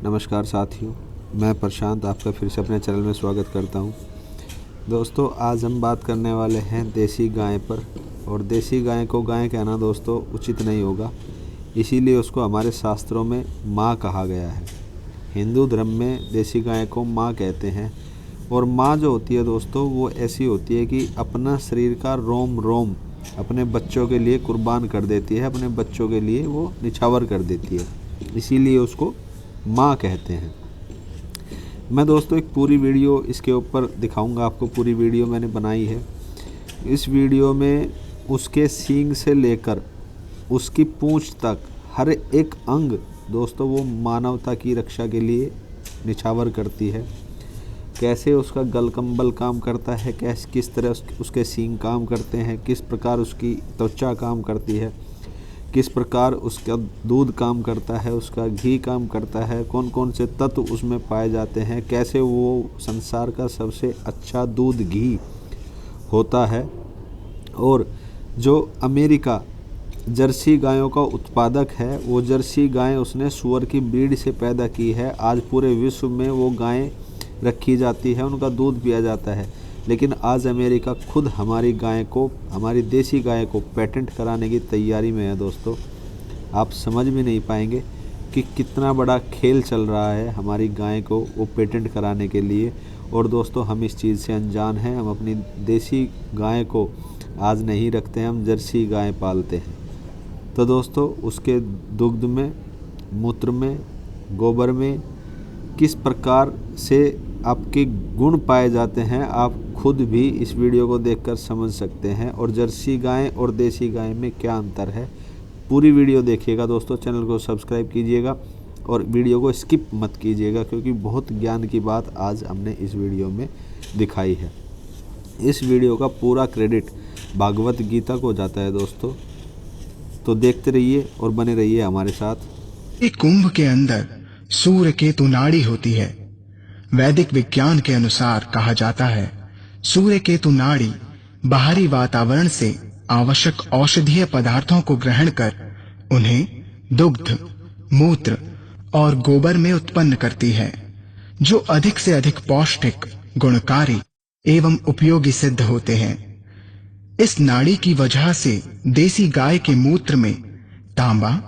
नमस्कार साथियों, मैं प्रशांत आपका फिर से अपने चैनल में स्वागत करता हूं। दोस्तों, आज हम बात करने वाले हैं देसी गाय पर। और देसी गाय को गाय कहना दोस्तों उचित नहीं होगा, इसीलिए उसको हमारे शास्त्रों में माँ कहा गया है। हिंदू धर्म में देसी गाय को माँ कहते हैं। और माँ जो होती है दोस्तों, वो ऐसी होती है कि अपना शरीर का रोम रोम अपने बच्चों के लिए कुर्बान कर देती है, अपने बच्चों के लिए वो निछावर कर देती है, इसीलिए उसको माँ कहते हैं। मैं दोस्तों एक पूरी वीडियो इसके ऊपर दिखाऊंगा आपको। पूरी वीडियो मैंने बनाई है। इस वीडियो में उसके सींग से लेकर उसकी पूंछ तक हर एक अंग दोस्तों वो मानवता की रक्षा के लिए निछावर करती है। कैसे उसका गलकंबल काम करता है, कैसे किस तरह उसके सींग काम करते हैं, किस प्रकार उसकी त्वचा काम करती है, किस प्रकार उसका दूध काम करता है, उसका घी काम करता है, कौन कौन से तत्व उसमें पाए जाते हैं, कैसे वो संसार का सबसे अच्छा दूध घी होता है। और जो अमेरिका जर्सी गायों का उत्पादक है, वो जर्सी गाय उसने सुअर की ब्रीड से पैदा की है। आज पूरे विश्व में वो गायें रखी जाती है, उनका दूध पिया जाता है। लेकिन आज अमेरिका खुद हमारी गाय को, हमारी देसी गाय को पेटेंट कराने की तैयारी में है। दोस्तों, आप समझ भी नहीं पाएंगे कि कितना बड़ा खेल चल रहा है हमारी गाय को वो पेटेंट कराने के लिए। और दोस्तों, हम इस चीज़ से अनजान हैं। हम अपनी देसी गाय को आज नहीं रखते हैं, हम जर्सी गाय पालते हैं। तो दोस्तों, उसके दुग्ध में, मूत्र में, गोबर में किस प्रकार से आपके गुण पाए जाते हैं, आप खुद भी इस वीडियो को देखकर समझ सकते हैं। और जर्सी गाय और देसी गाय में क्या अंतर है, पूरी वीडियो देखिएगा दोस्तों। चैनल को सब्सक्राइब कीजिएगा और वीडियो को स्किप मत कीजिएगा, क्योंकि बहुत ज्ञान की बात आज हमने इस वीडियो में दिखाई है। इस वीडियो का पूरा क्रेडिट भागवत गीता को जाता है दोस्तों। तो देखते रहिए और बने रहिए हमारे साथ। एक कुंभ के अंदर सूर्य केतु नाड़ी होती है। वैदिक विज्ञान के अनुसार कहा जाता है, सूर्य केतु नाड़ी बाहरी वातावरण से आवश्यक औषधीय पदार्थों को ग्रहण कर उन्हें दुग्ध, मूत्र और गोबर में उत्पन्न करती है, जो अधिक से अधिक पौष्टिक, गुणकारी एवं उपयोगी सिद्ध होते हैं। इस नाड़ी की वजह से देसी गाय के मूत्र में तांबा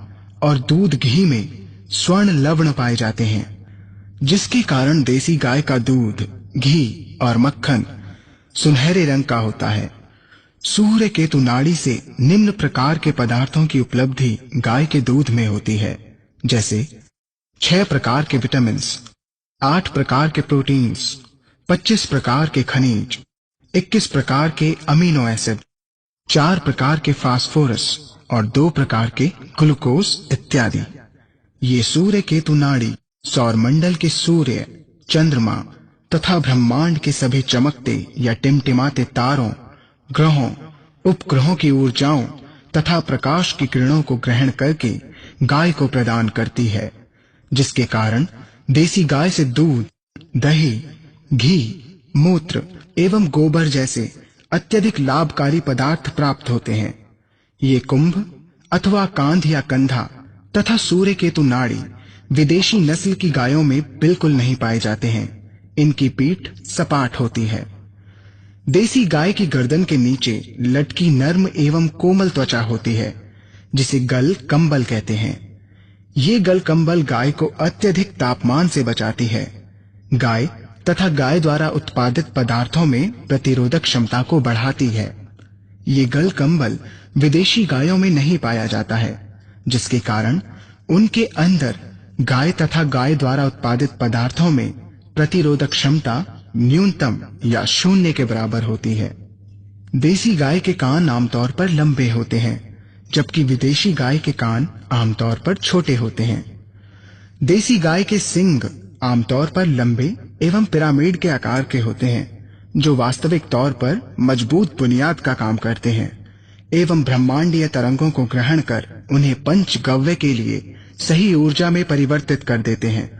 और दूध घी में स्वर्ण लवण पाए जाते हैं, जिसके कारण देसी गाय का दूध, घी और मक्खन सुनहरे रंग का होता है। सूर्य केतु नाड़ी से निम्न प्रकार के पदार्थों की उपलब्धि गाय के दूध में होती है, जैसे 6 प्रकार के विटामिन्स, 8 प्रकार के प्रोटीन्स, 25 प्रकार के खनिज, 21 प्रकार के अमीनो एसिड, 4 प्रकार के फास्फोरस और 2 प्रकार के ग्लूकोज इत्यादि। ये सूर्य केतु नाड़ी सौरमंडल के सूर्य, चंद्रमा तथा ब्रह्मांड के सभी चमकते या टिमटिमाते तारों, ग्रहों, उपग्रहों की ऊर्जाओं तथा प्रकाश की किरणों को ग्रहण करके गाय को प्रदान करती है, जिसके कारण देसी गाय से दूध, दही, घी, मूत्र एवं गोबर जैसे अत्यधिक लाभकारी पदार्थ प्राप्त होते हैं। ये कुंभ अथवा कांध या कंधा तथा सूर्य केतु नाड़ी विदेशी नस्ल की गायों में बिल्कुल नहीं पाए जाते हैं। इनकी पीठ सपाट होती है। देसी गाय की गर्दन के नीचे लटकी नर्म एवं कोमल त्वचा होती है, जिसे गल कंबल कहते हैं। ये गल कंबल गाय को अत्यधिक तापमान से बचाती है। गाय तथा गाय द्वारा उत्पादित पदार्थों में प्रतिरोधक क्षमता को बढ़ाती है। ये गल कंबल विदेशी गायों में नहीं पाया जाता है, जिसके कारण उनके अंदर गाय तथा गाय द्वारा उत्पादित पदार्थों में प्रतिरोधक क्षमता न्यूनतम या शून्य के बराबर होती है। देसी गाय के कान आमतौर पर लंबे होते हैं, जबकि विदेशी गाय के कान आमतौर पर छोटे होते हैं। देसी गाय के सींग आमतौर पर लंबे एवं पिरामिड के आकार के होते हैं, जो वास्तविक तौर पर मजबूत बुनियाद का काम करते हैं एवं ब्रह्मांडीय तरंगों को ग्रहण कर उन्हें पंचगव्य के लिए सही ऊर्जा में परिवर्तित कर देते हैं।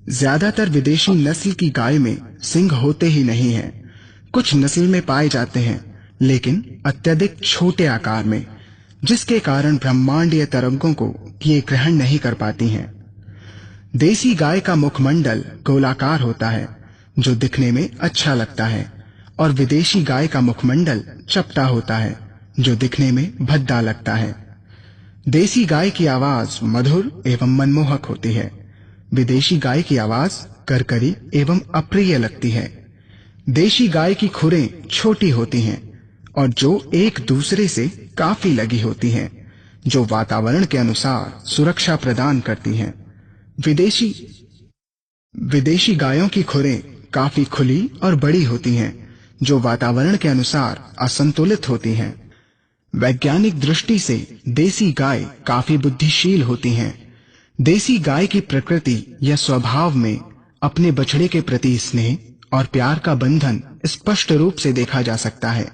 ज्यादातर विदेशी नस्ल की गाय में सींग होते ही नहीं हैं। कुछ नस्ल में पाए जाते हैं, लेकिन अत्यधिक छोटे आकार में, जिसके कारण ब्रह्मांडीय तरंगों को ये ग्रहण नहीं कर पाती हैं। देसी गाय का मुखमंडल गोलाकार होता है, जो दिखने में अच्छा लगता है, और विदेशी गाय का मुखमंडल चपटा होता है, जो दिखने में भद्दा लगता है। देसी गाय की आवाज मधुर एवं मनमोहक होती है। विदेशी गाय की आवाज करकरी एवं अप्रिय लगती है। देशी गाय की खुरें छोटी होती हैं और जो एक दूसरे से काफी लगी होती हैं, जो वातावरण के अनुसार सुरक्षा प्रदान करती हैं। विदेशी गायों की खुरें काफी खुली और बड़ी होती हैं, जो वातावरण के अनुसार असंतुलित होती हैं। वैज्ञानिक दृष्टि से देसी गाय काफी बुद्धिशील होती हैं। देसी गाय की प्रकृति या स्वभाव में अपने बछड़े के प्रति स्नेह और प्यार का बंधन स्पष्ट रूप से देखा जा सकता है।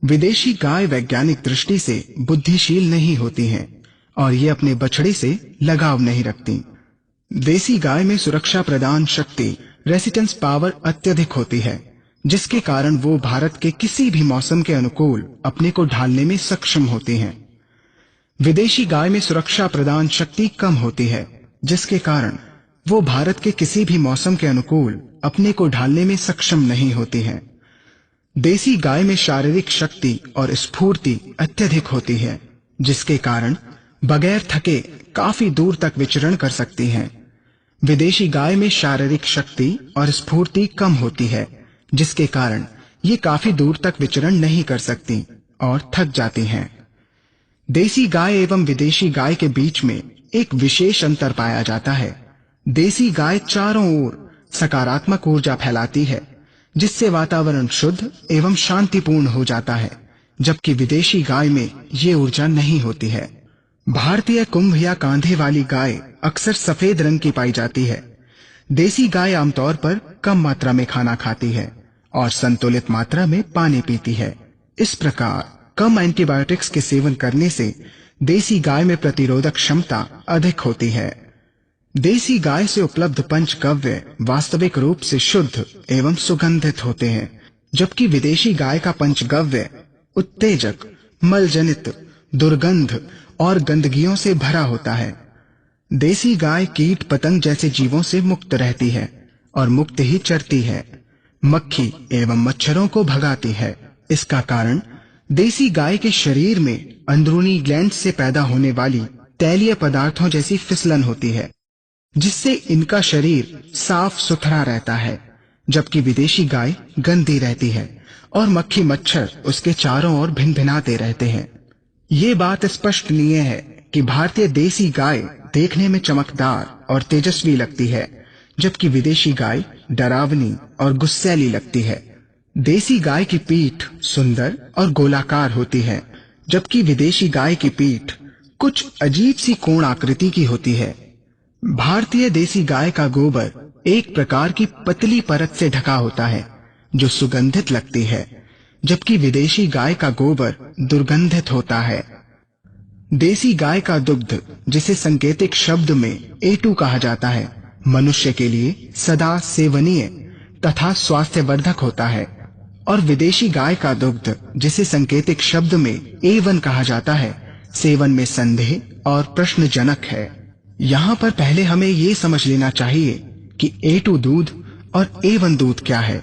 विदेशी गाय वैज्ञानिक दृष्टि से बुद्धिशील नहीं होती हैं और ये अपने बछड़े से लगाव नहीं रखती। देसी गाय में सुरक्षा प्रदान शक्ति रेसिस्टेंस पावर अत्यधिक होती है, जिसके कारण वो भारत के किसी भी मौसम के अनुकूल अपने को ढालने में सक्षम होती हैं। विदेशी गाय में सुरक्षा प्रदान शक्ति कम होती है, जिसके कारण वो भारत के किसी भी मौसम के अनुकूल अपने को ढालने में सक्षम नहीं होती हैं। देसी गाय में शारीरिक शक्ति और स्फूर्ति अत्यधिक होती है, जिसके कारण बगैर थके काफी दूर तक विचरण कर सकती हैं। विदेशी गाय में शारीरिक शक्ति और स्फूर्ति कम होती है, जिसके कारण ये काफी दूर तक विचरण नहीं कर सकती और थक जाती हैं। देसी गाय एवं विदेशी गाय के बीच में एक विशेष अंतर पाया जाता है। देसी गाय चारों ओर सकारात्मक ऊर्जा फैलाती है, जिससे वातावरण शुद्ध एवं शांतिपूर्ण हो जाता है, जबकि विदेशी गाय में ये ऊर्जा नहीं होती है। भारतीय कुंभ या कांधे वाली गाय अक्सर सफेद रंग की पाई जाती है। देसी गाय आमतौर पर कम मात्रा में खाना खाती है और संतुलित मात्रा में पानी पीती है। इस प्रकार कम एंटीबायोटिक्स के सेवन करने से देसी गाय में प्रतिरोधक क्षमता अधिक होती है। देसी गाय से उपलब्ध पंचगव्य वास्तविक रूप से शुद्ध एवं सुगंधित होते हैं, जबकि विदेशी गाय का पंचगव्य उत्तेजक, मलजनित, दुर्गंध और गंदगियों से भरा होता है। देसी गाय कीट पतंग जैसे जीवों से मुक्त रहती है और मुक्त ही चरती है। मक्खी एवं मच्छरों को भगाती है। इसका कारण देसी गाय के शरीर में अंदरूनी ग्लैंड से पैदा होने वाली तैलीय पदार्थों जैसी फिसलन होती है, जिससे इनका शरीर साफ सुथरा रहता है, जबकि विदेशी गाय गंदी रहती है और मक्खी मच्छर उसके चारों ओर भिनभिनाते रहते हैं। ये बात स्पष्टनीय है कि भारतीय देसी गाय देखने में चमकदार और तेजस्वी लगती है, जबकि विदेशी गाय डरावनी और गुस्सैली लगती है। देसी गाय की पीठ सुंदर और गोलाकार होती है, जबकि विदेशी गाय की पीठ कुछ अजीब सी कोण आकृति की होती है। भारतीय देसी गाय का गोबर एक प्रकार की पतली परत से ढका होता है, जो सुगंधित लगती है, जबकि विदेशी गाय का गोबर दुर्गंधित होता है। देसी गाय का दुग्ध, जिसे सांकेतिक शब्द में A2 कहा जाता है, मनुष्य के लिए सदा सेवनीय तथा स्वास्थ्यवर्धक होता है, और विदेशी गाय का दुग्ध, जिसे सांकेतिक शब्द में A1 कहा जाता है, सेवन में संदेह और प्रश्नजनक है। यहाँ पर पहले हमें ये समझ लेना चाहिए कि A2 दूध और A1 दूध क्या है।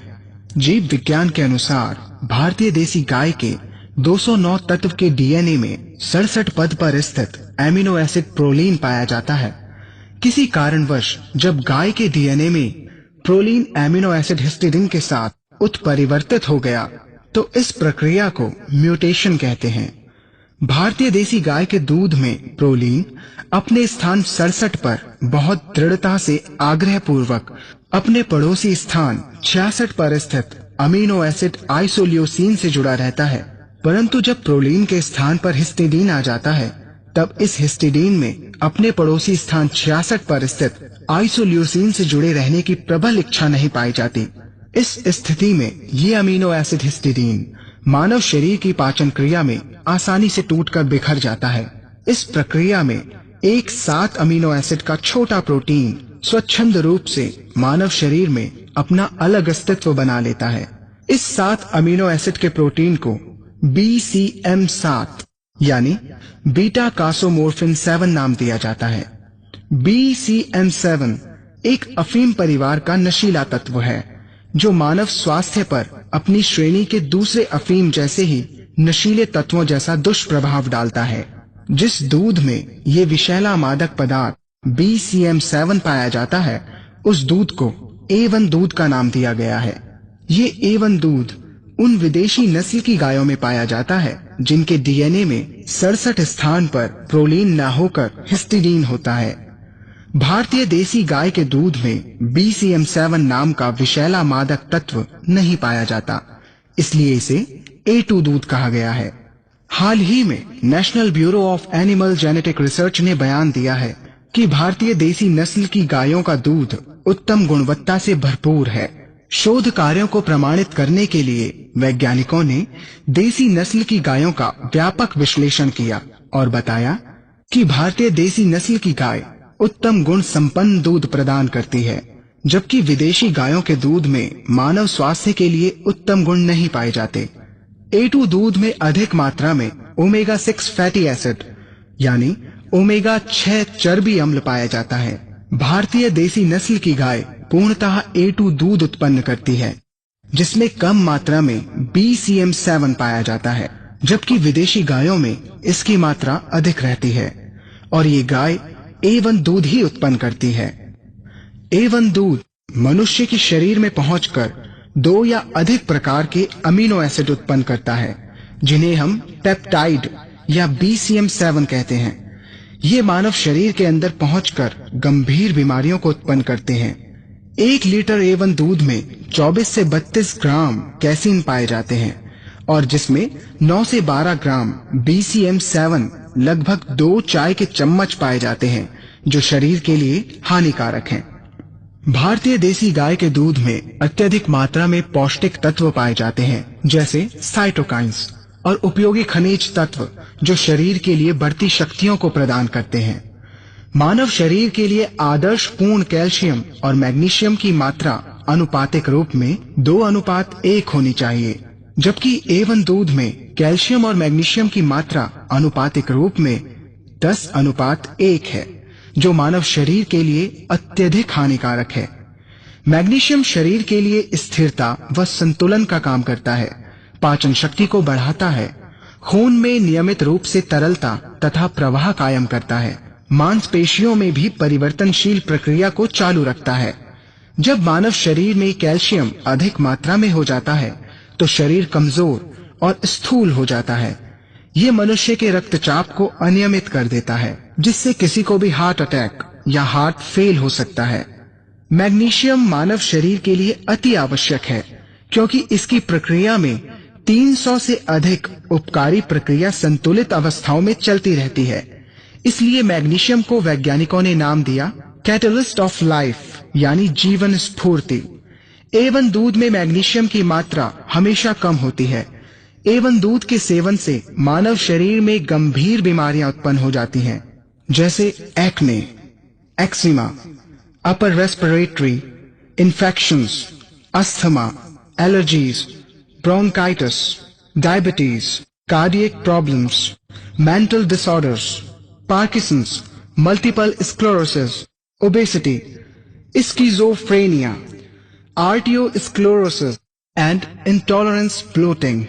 जीव विज्ञान के अनुसार भारतीय देसी गाय के 209 तत्व के डीएनए में 67 पद पर स्थित एमिनो एसिड प्रोलीन पाया जाता है। किसी कारणवश जब गाय के डीएनए में प्रोलीन एमिनो एसिड हिस्टिडीन के साथ उत्परिवर्तित हो गया, तो इस प्रक्रिया को म्यूटेशन कहते हैं। भारतीय देसी गाय के दूध में प्रोलीन अपने स्थान 67 पर बहुत दृढ़ता से आग्रह पूर्वक अपने पड़ोसी स्थान 66 पर स्थित अमीनो एसिड आइसोल्यूसिन से जुड़ा रहता है, परंतु जब प्रोलीन के स्थान पर हिस्टिडीन आ जाता है, तब इस हिस्टिडीन में अपने पड़ोसी स्थान 66 पर स्थित आइसोल्यूसिन से जुड़े रहने की प्रबल इच्छा नहीं पाई जाती। इस स्थिति में ये अमीनो एसिड हिस्टिडीन मानव शरीर की पाचन क्रिया में आसानी से टूटकर बिखर जाता है। इस प्रक्रिया में एक 7 अमीनो एसिड का छोटा प्रोटीन स्वच्छंद रूप से मानव शरीर में अपना अलग अस्तित्व बना लेता है। इस 7 अमीनो एसिड के प्रोटीन को BCM7 यानी बीटा कासोमोर्फिन 7 नाम दिया जाता है। BCM7 एक अफीम परिवार का नशीला तत्व है जो मानव स्वास्थ्य पर अपनी श्रेणी के दूसरे अफीम जैसे ही नशीले तत्वों जैसा दुष्प्रभाव डालता है। जिस दूध में ये विषैला मादक पदार्थ BCM7 पाया जाता है, उस दूध को A1 दूध का नाम दिया गया है। ये A1 दूध उन विदेशी नस्ल की गायों में पाया जाता है जिनके DNA में 67 स्थान पर प्रोलीन न होकर हिस्टिडीन होता है। भारतीय देसी गाय के दूध में BCM7 नाम का विषैला मादक तत्व नहीं पाया जाता, इसलिए इसे A2 दूध कहा गया है। हाल ही में national bureau of animal genetic research ने बयान दिया है कि भारतीय देसी नस्ल की गायों का दूध उत्तम गुणवत्ता से भरपूर है। शोध कार्यों को प्रमाणित करने के लिए वैज्ञानिकों ने देसी नस्ल की गायों का व्यापक विश्लेषण किया और बताया कि भारतीय देसी नस्ल की गाय उत्तम गुण संपन्न दूध प्रदान करती है, जबकि विदेशी गायों के दूध में मानव स्वास्थ्य के लिए उत्तम गुण नहीं पाए जाते। A2 दूध में अधिक मात्रा में ओमेगा 6 फैटी एसिड यानी ओमेगा 6 चर्बी अम्ल पाया जाता है। भारतीय देसी नस्ल की गाय पूर्णतः A2 दूध उत्पन्न करती है, जिसमें कम मात्रा में BCM7 पाया जाता है, जबकि विदेशी गायों में इसकी मात्रा अधिक रहती है और ये गाय A1 दूध ही उत्पन्न करती है। A1 दूध मनुष्य के शरीर में पहुंचकर 2 या अधिक प्रकार के अमीनो एसिड उत्पन्न करता है, जिन्हें हम पेप्टाइड या BCM7 कहते हैं। ये मानव शरीर के अंदर पहुंचकर गंभीर बीमारियों को उत्पन्न करते हैं। 1 लीटर A1 दूध में 24 से 32 ग्राम कैसीन पाए जाते हैं और जिसमें 9 से 12 ग्राम BCM7 लगभग 2 चाय के चम्मच पाए जाते हैं, जो शरीर के लिए हानिकारक हैं। भारतीय देसी गाय के दूध में अत्यधिक मात्रा में पौष्टिक तत्व पाए जाते हैं, जैसे साइटोकाइंस और उपयोगी खनिज तत्व जो शरीर के लिए बढ़ती शक्तियों को प्रदान करते हैं। मानव शरीर के लिए आदर्श पूर्ण कैल्शियम और मैग्नीशियम की मात्रा अनुपातिक रूप में 2:1 होनी चाहिए, जबकि A1 दूध में कैल्शियम और मैग्नीशियम की मात्रा अनुपातिक रूप में 10:1 है, जो मानव शरीर के लिए अत्यधिक हानिकारक है। मैग्नीशियम शरीर के लिए स्थिरता व संतुलन का काम करता है, पाचन शक्ति को बढ़ाता है, खून में नियमित रूप से तरलता तथा प्रवाह कायम करता है, मांसपेशियों में भी परिवर्तनशील प्रक्रिया को चालू रखता है। जब मानव शरीर में कैल्शियम अधिक मात्रा में हो जाता है तो शरीर कमजोर और स्थूल हो जाता है। ये मनुष्य के रक्तचाप को अनियमित कर देता है, जिससे किसी को भी हार्ट अटैक या हार्ट फेल हो सकता है। मैग्नीशियम मानव शरीर के लिए अति आवश्यक है, क्योंकि इसकी प्रक्रिया में 300 से अधिक उपकारी प्रक्रिया संतुलित अवस्थाओं में चलती रहती है। इसलिए मैग्नीशियम को वैज्ञानिकों ने नाम दिया कैटलिस्ट ऑफ लाइफ, यानी जीवन स्फूर्ति। A1 दूध में मैग्नीशियम की मात्रा हमेशा कम होती है। A1 दूध के सेवन से मानव शरीर में गंभीर बीमारियां उत्पन्न हो जाती हैं, जैसे acne, eczema, upper respiratory infections, asthma, allergies, bronchitis, diabetes, cardiac problems, mental disorders, Parkinson's, multiple sclerosis, obesity, schizophrenia, arteriosclerosis and intolerance bloating.